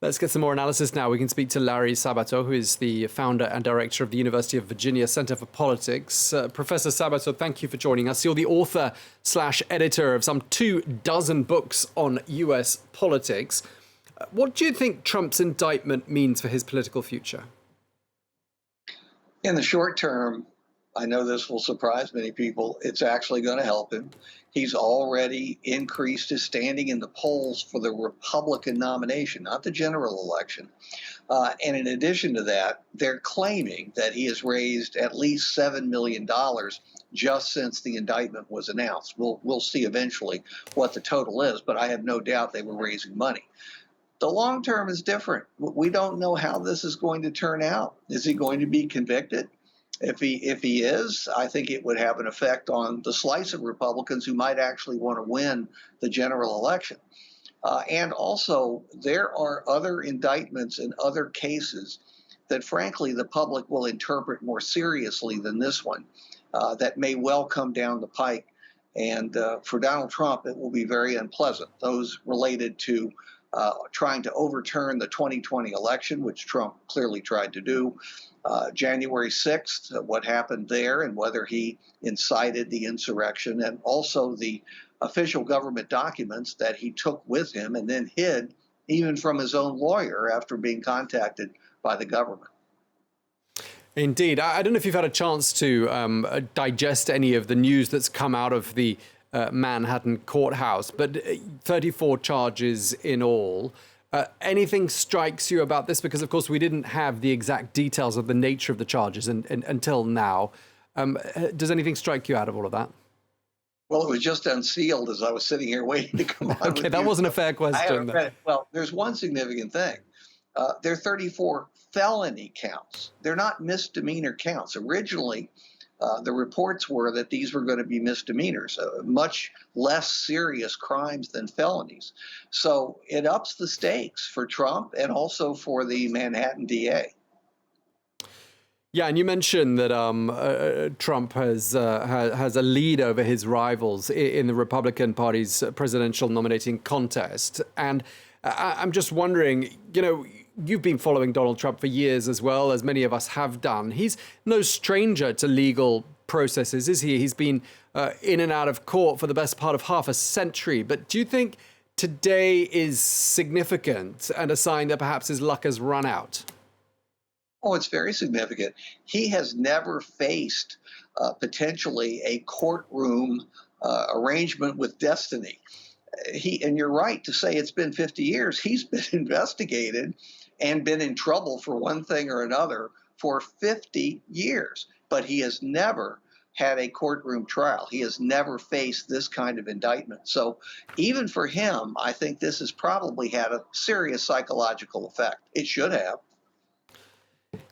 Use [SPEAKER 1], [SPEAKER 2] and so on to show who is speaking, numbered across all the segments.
[SPEAKER 1] Let's get some more analysis now. We can speak to Larry Sabato, who is the founder and director of the University of Virginia Center for Politics. Professor Sabato, thank you for joining us. You're the author/editor of some 24 books on U.S. politics. What do you think Trump's indictment means for his political future?
[SPEAKER 2] In the short term, I know this will surprise many people, it's actually going to help him. He's already increased his standing in the polls for the Republican nomination, not the general election. And in addition to that, they're claiming that he has raised at least $7 million just since the indictment was announced. We'll see eventually what the total is, but I have no doubt they were raising money. The long term is different. We don't know how this is going to turn out. Is he going to be convicted? If he is, I think it would have an effect on the slice of Republicans who might actually want to win the general election. And also, there are other indictments and other cases that, frankly, the public will interpret more seriously than this one, that may well come down the pike. And for Donald Trump, it will be very unpleasant. Those related to trying to overturn the 2020 election, which Trump clearly tried to do. January 6th, what happened there and whether he incited the insurrection, and also the official government documents that he took with him and then hid even from his own lawyer after being contacted by the government.
[SPEAKER 1] Indeed. I don't know if you've had a chance to digest any of the news that's come out of the Manhattan courthouse, but 34 charges in all. Anything strikes you about this? Because, of course, we didn't have the exact details of the nature of the charges until now. Does anything strike you out of all of that?
[SPEAKER 2] Well, it was just unsealed as I was sitting here waiting to come on.
[SPEAKER 1] Okay, that wasn't a fair question.
[SPEAKER 2] I haven't read it. Well, there's one significant thing. There are 34 felony counts. They're not misdemeanor counts. Originally, the reports were that these were going to be misdemeanors, much less serious crimes than felonies. So it ups the stakes for Trump and also for the Manhattan DA.
[SPEAKER 1] Yeah, and you mentioned that Trump has a lead over his rivals in the Republican Party's presidential nominating contest. And I'm just wondering, you've been following Donald Trump for years as well, as many of us have done. He's no stranger to legal processes, is he? He's been in and out of court for the best part of half a century. But do you think today is significant and a sign that perhaps his luck has run out?
[SPEAKER 2] Oh, it's very significant. He has never faced potentially a courtroom arrangement with destiny. And you're right to say it's been 50 years. He's been investigated and been in trouble for one thing or another for 50 years. But he has never had a courtroom trial. He has never faced this kind of indictment. So even for him, I think this has probably had a serious psychological effect. It should have.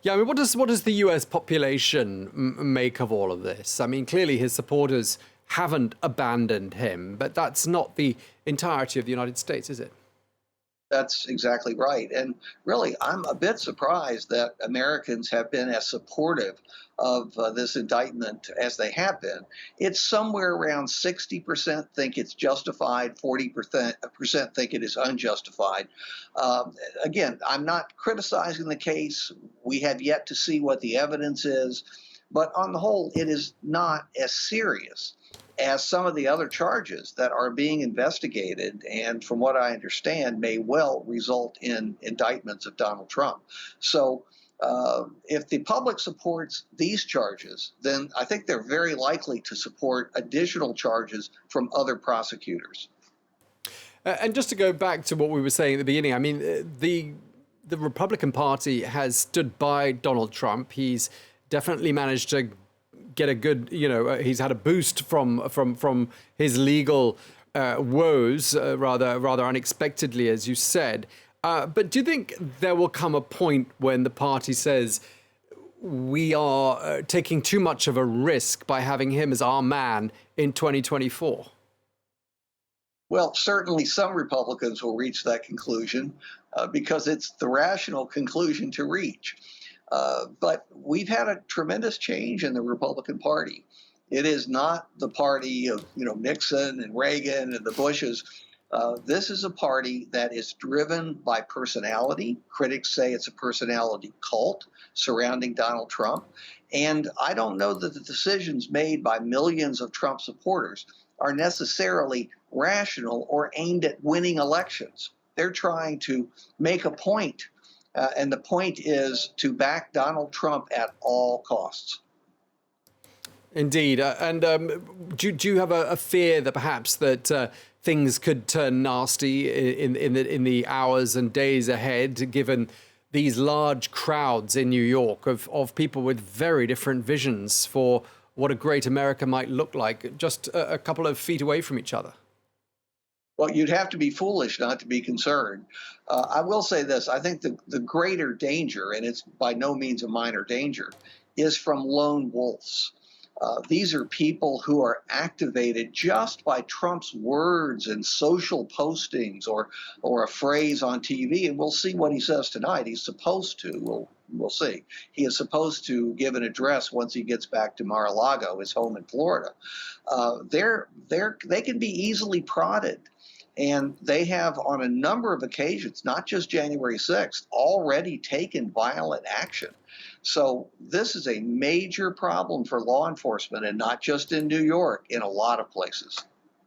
[SPEAKER 1] Yeah, I mean, what does the U.S. population make of all of this? I mean, clearly his supporters haven't abandoned him, but that's not the entirety of the United States, is it?
[SPEAKER 2] That's exactly right. And really, I'm a bit surprised that Americans have been as supportive of this indictment as they have been. It's somewhere around 60% think it's justified, 40% think it is unjustified. Again, I'm not criticizing the case. We have yet to see what the evidence is. But on the whole, it is not as serious as some of the other charges that are being investigated, and from what I understand, may well result in indictments of Donald Trump. So if the public supports these charges, then I think they're very likely to support additional charges from other prosecutors.
[SPEAKER 1] And just to go back to what we were saying at the beginning, I mean, the Republican Party has stood by Donald Trump. He's definitely managed to get a good, he's had a boost from his legal woes, rather unexpectedly, as you said. But do you think there will come a point when the party says we are taking too much of a risk by having him as our man in 2024?
[SPEAKER 2] Well, certainly some Republicans will reach that conclusion because it's the rational conclusion to reach. But we've had a tremendous change in the Republican Party. It is not the party of Nixon and Reagan and the Bushes. This is a party that is driven by personality. Critics say it's a personality cult surrounding Donald Trump. And I don't know that the decisions made by millions of Trump supporters are necessarily rational or aimed at winning elections. They're trying to make a point, and the point is to back Donald Trump at all costs.
[SPEAKER 1] Indeed. Do you have a fear that perhaps that things could turn nasty in the hours and days ahead, given these large crowds in New York of people with very different visions for what a great America might look like, just a couple of feet away from each other?
[SPEAKER 2] Well, you'd have to be foolish not to be concerned. I will say this. I think the greater danger, and it's by no means a minor danger, is from lone wolves. These are people who are activated just by Trump's words and social postings or a phrase on TV. And we'll see what he says tonight. He's supposed to. We'll see. He is supposed to give an address once he gets back to Mar-a-Lago, his home in Florida. They can be easily prodded. And they have, on a number of occasions, not just January 6th, already taken violent action. So this is a major problem for law enforcement, and not just in New York, in a lot of places.